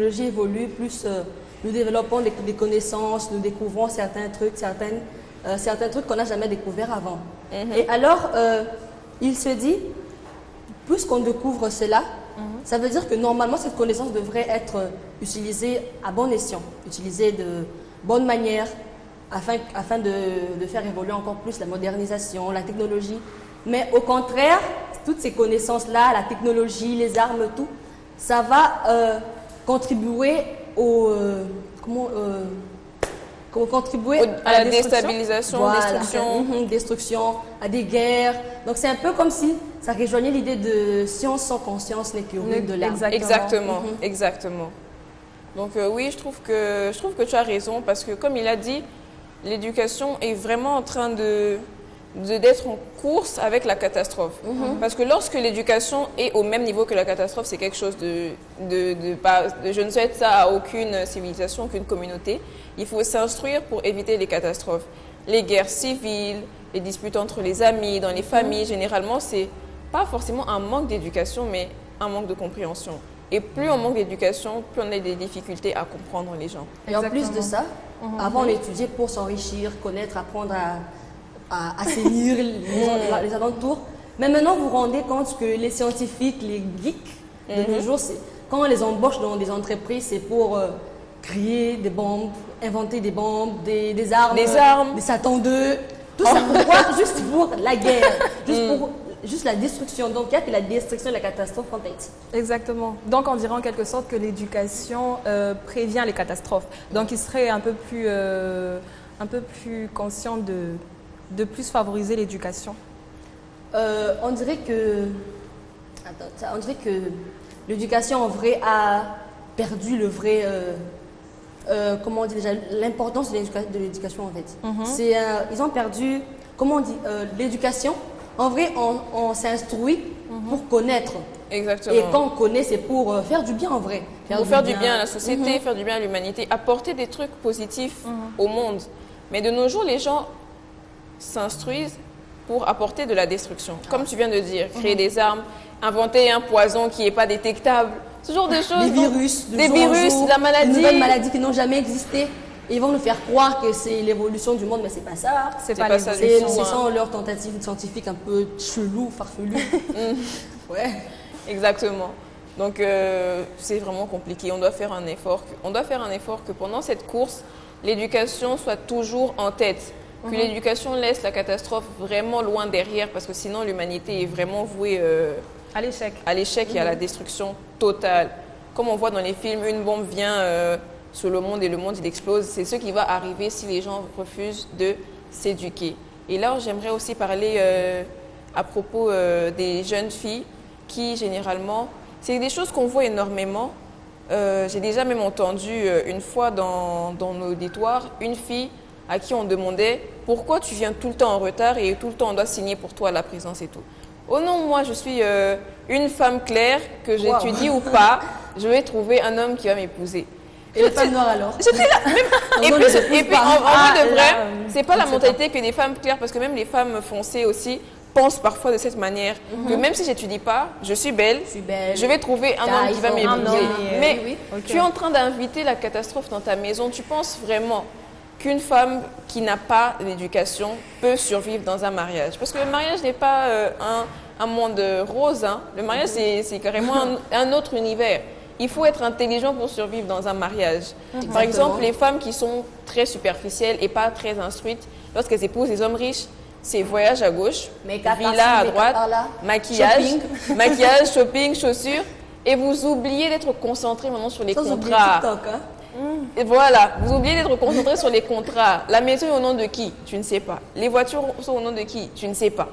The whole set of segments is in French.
technologie évolue, plus nous développons des connaissances, nous découvrons certains trucs qu'on n'a jamais découverts avant. Et alors, il se dit, plus qu'on découvre cela, ça veut dire que normalement, cette connaissance devrait être utilisée à bon escient, utilisée de bonne manière, afin de faire évoluer encore plus la modernisation, la technologie. Mais au contraire, toutes ces connaissances-là, la technologie, les armes, tout, ça va contribuer à la déstabilisation, voilà, destruction, à des guerres. Donc c'est un peu comme si ça rejoignait l'idée de science sans conscience n'est que ruine de l'âme. Exactement, exactement. Donc oui, je trouve que tu as raison parce que comme il a dit, l'éducation est vraiment en train d'être en course avec la catastrophe. Parce que lorsque l'éducation est au même niveau que la catastrophe, c'est quelque chose je ne souhaite ça à aucune civilisation, aucune communauté. Il faut s'instruire pour éviter les catastrophes. Les guerres civiles, les disputes entre les amis, dans les familles, généralement, c'est pas forcément un manque d'éducation, mais un manque de compréhension. Et plus on manque d'éducation, plus on a des difficultés à comprendre les gens. Et en plus de ça, avant on étudiait pour s'enrichir, connaître, apprendre à assainir les alentours. Mais maintenant, vous vous rendez compte que les scientifiques, les geeks de nos jours, quand on les embauche dans des entreprises, c'est pour créer des bombes, inventer des bombes, des armes, des Satan 2, tout ça pour juste pour la guerre, juste la destruction. Donc, il y a que la destruction et la catastrophe en tête. Exactement. Donc, on dirait en quelque sorte que l'éducation prévient les catastrophes. Donc, il serait un peu plus conscient de plus favoriser l'éducation. On dirait que l'éducation en vrai a perdu le vrai, comment on dit déjà, l'importance de l'éducation en fait. Ils ont perdu, comment on dit, l'éducation. En vrai, on s'instruit pour connaître. Exactement. Et quand on connaît, c'est pour faire du bien en vrai. Pour faire du bien à la société, faire du bien à l'humanité, apporter des trucs positifs au monde. Mais de nos jours, les gens s'instruisent pour apporter de la destruction. Comme tu viens de dire, créer des armes, inventer un poison qui n'est pas détectable, ce genre de choses. Des virus, la maladie. Des nouvelles maladies qui n'ont jamais existé. Et ils vont nous faire croire que c'est l'évolution du monde, mais c'est pas ça. C'est pas ça du tout. Ce sont leurs tentatives scientifiques un peu chelou, farfelues. Ouais. Exactement. Donc c'est vraiment compliqué. On doit faire un effort. Que pendant cette course, l'éducation soit toujours en tête. Que l'éducation laisse la catastrophe vraiment loin derrière, parce que sinon l'humanité est vraiment vouée à l'échec. À l'échec et à la destruction totale. Comme on voit dans les films, une bombe vient sur le monde et le monde il explose. C'est ce qui va arriver si les gens refusent de s'éduquer. Et là, j'aimerais aussi parler à propos des jeunes filles qui, généralement, c'est des choses qu'on voit énormément. J'ai déjà même entendu une fois dans nos auditoires, une fille à qui on demandait « Pourquoi tu viens tout le temps en retard et tout le temps on doit signer pour toi la présence et tout ?» Oh non, moi je suis une femme claire, que j'étudie ou pas, je vais trouver un homme qui va m'épouser. Et les femmes noires alors? J'étais là, et puis en vrai de vrai, c'est pas la mentalité que des femmes claires, parce que même les femmes foncées aussi pensent parfois de cette manière, que même si j'étudie pas, je suis belle, je vais trouver un homme qui va m'épouser. Mais tu es en train d'inviter la catastrophe dans ta maison, tu penses vraiment qu'une femme qui n'a pas d'éducation peut survivre dans un mariage? Parce que le mariage n'est pas un monde rose, hein. Le mariage c'est carrément un autre univers. Il faut être intelligent pour survivre dans un mariage. Exactement. Par exemple, les femmes qui sont très superficielles et pas très instruites, lorsqu'elles épousent des hommes riches, c'est voyage à gauche, villa à droite, maquillage, shopping, chaussures. Et vous oubliez d'être concentré maintenant sur les contrats. TikTok, hein? Et voilà, vous oubliez d'être concentré sur les contrats. La maison est au nom de qui? Tu ne sais pas. Les voitures sont au nom de qui? Tu ne sais pas.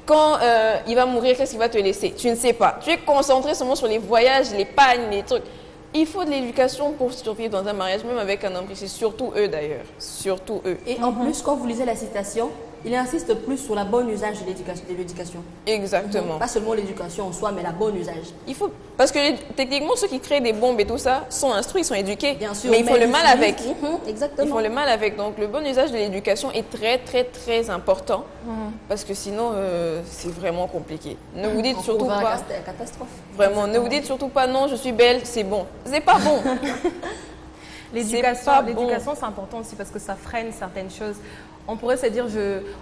Quand il va mourir, qu'est-ce qu'il va te laisser? Tu ne sais pas. Tu es concentré seulement sur les voyages, les pagnes, les trucs. Il faut de l'éducation pour survivre dans un mariage, même avec un homme riche. C'est surtout eux d'ailleurs. Surtout eux. Et en plus, quand vous lisez la citation, il insiste plus sur la bonne usage de l'éducation. Exactement. Pas seulement l'éducation en soi, mais la bonne usage. Il faut, parce que techniquement, ceux qui créent des bombes et tout ça sont instruits, ils sont éduqués. Bien sûr, mais ils font le mal avec. Exactement. Ils font le mal avec. Donc, le bon usage de l'éducation est très, très, très important. Parce que sinon, c'est vraiment compliqué. Ne vous dites surtout pas. Catastrophe. Vraiment, ne vous dites surtout pas non, je suis belle, c'est bon. C'est pas bon. L'éducation, c'est important aussi parce que ça freine certaines choses. On pourrait se dire,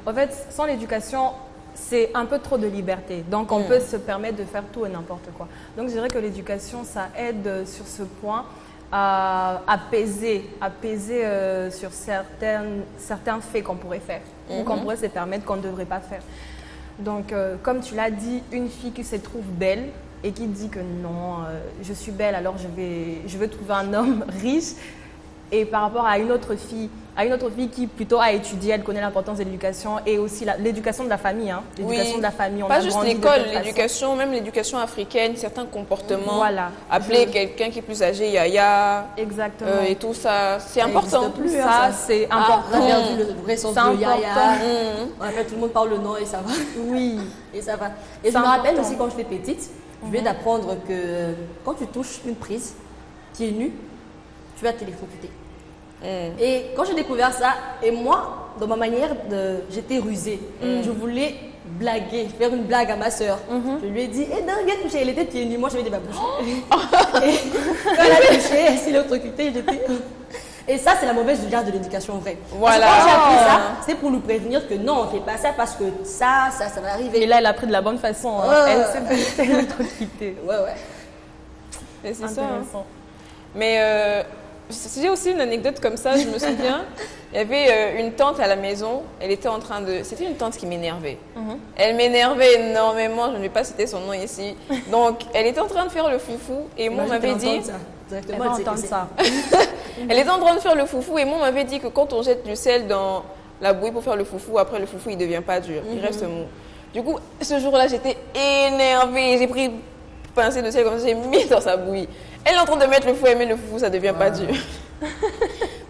en fait, sans l'éducation, c'est un peu trop de liberté. Donc, on peut se permettre de faire tout et n'importe quoi. Donc, je dirais que l'éducation, ça aide sur ce point à apaiser sur certains faits qu'on pourrait faire ou qu'on pourrait se permettre qu'on ne devrait pas faire. Donc, comme tu l'as dit, une fille qui se trouve belle et qui dit que non, je suis belle, alors je veux trouver un homme riche. Et par rapport à une autre fille qui plutôt a étudié, elle connaît l'importance de l'éducation et aussi l'éducation de la famille. Hein. L'éducation de la famille. Pas juste l'école, l'éducation, même l'éducation africaine, certains comportements. Voilà. Appeler quelqu'un qui est plus âgé, yaya. Exactement. Et tout ça, c'est important. Plus, ça, c'est important. On a perdu le vrai sens de yaya. En fait, tout le monde parle le nom et ça va. Oui. Et ça va. Et je me rappelle aussi quand j'étais petite, je venais d'apprendre que quand tu touches une prise qui est nue, tu vas t'électrocuter. Et quand j'ai découvert ça, et moi, dans ma manière, j'étais rusée. Je voulais blaguer, faire une blague à ma soeur. Je lui ai dit, non, viens toucher, elle était pieds nus, moi je vais ma bouche. Et quand elle a touché, elle s'est électrocutée, Et ça, c'est la mauvaise usage de l'éducation vraie. Voilà. Parce que quand j'ai appris ça, c'est pour nous prévenir que non, on ne fait pas ça parce que ça va arriver. Et là, elle a pris de la bonne façon. Elle s'est électrocutée. Ouais. Et c'est ça. Mais j'ai aussi une anecdote comme ça, je me souviens. Il y avait une tante à la maison, elle était en train de... C'était une tante qui m'énervait. Elle m'énervait énormément, je ne vais pas citer son nom ici. Donc, elle était en train de faire le foufou et moi, on m'avait dit... Elle va entendre ça. Elle était en train de faire le foufou et moi, on m'avait dit que quand on jette du sel dans la bouillie pour faire le foufou, après le foufou, il ne devient pas dur, il reste mou. Du coup, ce jour-là, j'étais énervée. J'ai pris une pincée de sel comme ça, j'ai mis dans sa bouillie. Elle est en train de mettre le foufou, mais le foufou, ça ne devient pas dur.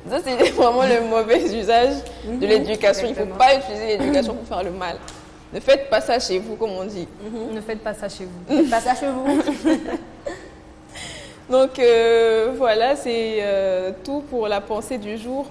Ça, c'est vraiment le mauvais usage de l'éducation. Il ne faut pas utiliser l'éducation pour faire le mal. Ne faites pas ça chez vous, comme on dit. Ne faites pas ça chez vous. Ne faites pas ça chez vous. Donc, voilà, c'est tout pour la pensée du jour.